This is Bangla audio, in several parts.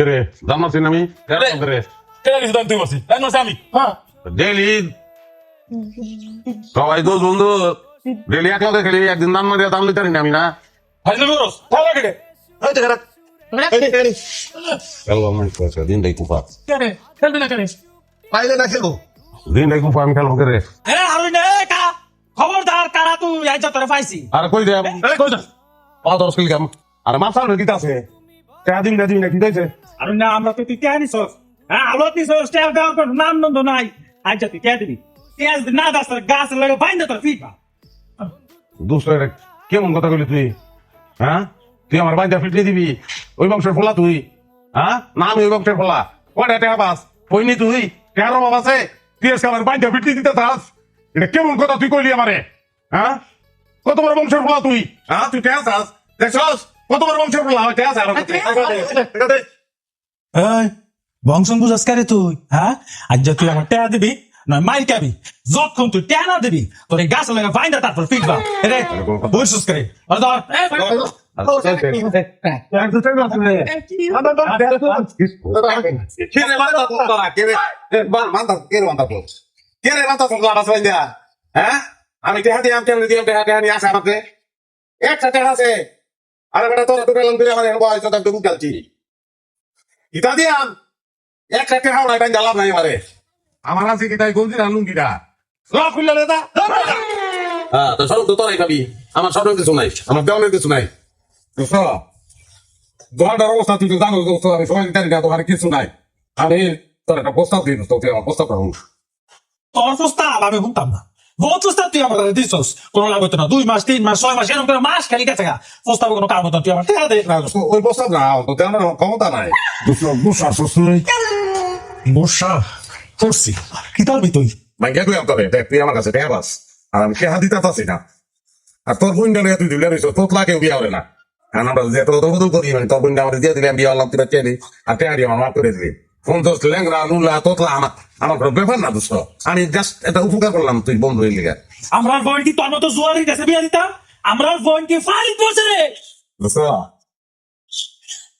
রে জামাছি আমি রে কেন কিছু দাম তুই বলছি আমি ডেইলি সবাই দোষ বন্ধু ডেইলি একলগে খেলি একদিন দাম মারিয়া দাম লিটারি না আমি না ফাইনাল করস তাহলে কেটে এই দেখা খেলবো আমি দিন দেই কুফা কেন খেলবি না কেন পাইলে না খেলবো দিন দেই কুফা আমি খেলবো রে হ্যাঁ আর না কা খবরদার কারা তুই আইছ তোরে পাইছি আর কই দে কই যা পাঁচ খেলি কাম আর মাথার কি আছে দিন না কি দিয়েছে আর না আমরা তো তুই কে নিছস হ্যাঁ আলো তুই স্টেপ ডাউন কর নাম নন্দ নাই আইছ তুই কে দিবি কে না দাস গাছ লাগে বাইন্দা তোর ফিট দুসরে কেমন কথা কইলি তুই হ্যাঁ তুই আমার বাইন্দা ফিট দিবি ওই বংশের ফলা তুই হ্যাঁ না আমি ওই বংশের ফলা কয়টা টাকা পাস কইনি তুই কারো বাবা আছে তুই আজকে আমার বাইন্দা ফিট দিতে চাস এটা কেমন কথা তুই কইলি আমারে হ্যাঁ কত বড় বংশের ফলা তুই হ্যাঁ তুই টাকা চাস দেখছস কত বড় বংশের ফলা টাকা চাস এই বংশন বুঝাস কারে তুই হ্যাঁ আজ তুই আমার টেয়া দিবি না মাইর খাবি যখন তুই টেয়া না দিবি তোর এই গাছ লাগা বাইন্দা তারপর ফিটবা রে বুঝছস করে আমি টেহা দিয়ে কেমন দিয়ে টেহা নিয়ে আসে আমাকে একটা টেহা আছে আর বেটা তোর পেলাম তুই আমার বয়স তো তুমি গেলছি ইটা দিয়াম একটা টেহা নাই বাইন্দা লাভ নাই আমারে আমার আছে কি তাই গলতি না লুঙ্গিটা সব খুললে দাদা হ্যাঁ তো সব তো তোরাই পাবি আমার সব কিছু নাই আমার দেওয়ানের কিছু নাই দোকানটার অবস্থা তুই তো জানো তো আমি সবাই জানি না তোমার কিছু নাই আমি তোর একটা প্রস্তাব দিই তো তুই আমার প্রস্তাবটা শুন তোর প্রস্তাব আমি শুনতাম না বহুত প্রস্তাব তুই আমার দিছস কোনো লাভ হতো না 2 মাস 3 মাস 6 মাস এরকম করে মাস খালি গেছে গা প্রস্তাব কোনো কাম হতো না, তুই আমার টেয়া দে না, ওই প্রস্তাব না তো তেমন ক্ষমতা নাই দুশো বর্ষা করছি কি তালবি তুই মাইকে তুই তবে দেখ তুই আমার কাছে টেহা পাস আর আমি টেহা দিতে পারছি না আর তোর বোন ডালে তুই দিলে তোর লাগে বিয়া হবে না আর আমরা যে তোর বদল করি মানে তোর বোন আমার দিয়ে দিলাম বিয়া হলাম তুই চেয়ে আর টেহা দিয়ে আমার মাফ করে দিলি ফোন দোষ লেংরা নুলা তোতলা আমার কোনো ব্যাপার না দোষ আমি জাস্ট এটা উপকার করলাম তুই বন্ধু হয়ে লিখে আমরা বোন কি তোর মতো জুয়ারির কাছে বিয়া দিতাম আমরা বোন কি ফাইল করছে রে দোষ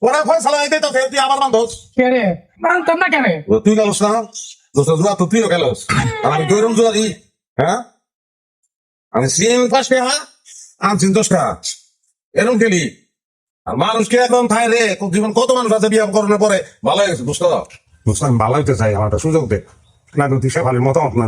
ওরা ফয়সালা দিতে তো তুই আমার বান্ধব কে রে মানতাম না কেন তুই গেলস না দোষ জুয়া তো তুইও গেলস আর আমি গৈরম জুয়ারি হ্যাঁ আমি সিএম পাস পেহা আনছিন 10 টাকা এরকম খেলি আর মানুষকে একদম থাই রে জীবন কত মানুষ আছে বিয়ে করানোর পরে ভালো হয়ে গেছে বুঝতে আমি ভালো হইতে চাই আমার একটা সুযোগ দে না তুই সে ভালো মতামত না